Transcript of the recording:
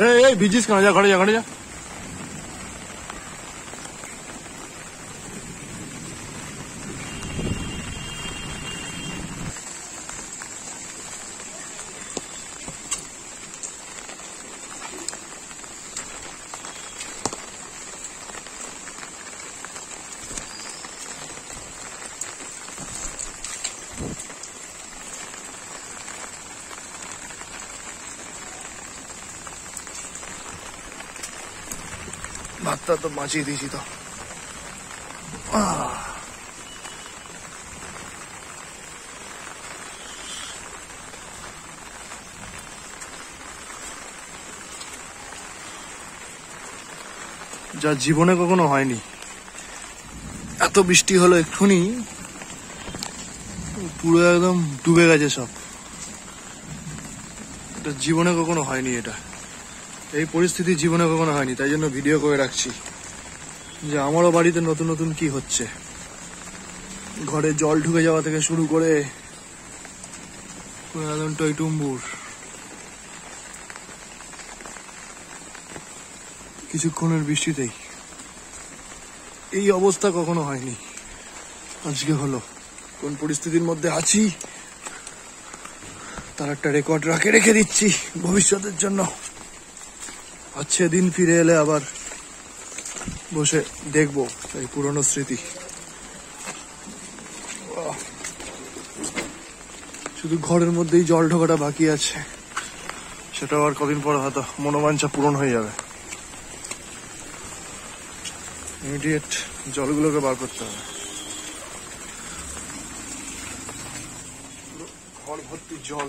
এই ভিজিস কেন? যা ঘরে যা, ঘরে যা। ভাতটা তো বাঁচিয়ে দিয়েছি তো। যা জীবনে কখনো হয়নি। এত বৃষ্টি হলো এক্ষুনি, পুরো একদম ডুবে গেছে সব। এটা জীবনে কখনো হয়নি, এটা এই পরিস্থিতি জীবনে কখনো হয়নি। তাই জন্য ভিডিও করে রাখছি যে আমারও বাড়িতে নতুন নতুন কি হচ্ছে। ঘরে জল ঢুকে যাওয়া থেকে শুরু করে একদম টইটুম্বুর। কিছুক্ষণের বৃষ্টিতেই এই অবস্থা কখনো হয়নি, আজকে হলো। কোন পরিস্থিতির মধ্যে আছি তার একটা রেকর্ড রেখে দিচ্ছি ভবিষ্যতের জন্য। আচ্ছা, দিন ফিরে এলে আবার বসে দেখবো এই পুরনো স্মৃতি। শুধু ঘরের মধ্যেই জল ঢোকাটা বাকি আছে, সেটাও আর কদিন পর হয়তো মনোবাঞ্ছা পূরণ হয়ে যাবে। ইমিডিয়েট জলগুলোকে বার করতে হবে। ঘর ভর্তি জল।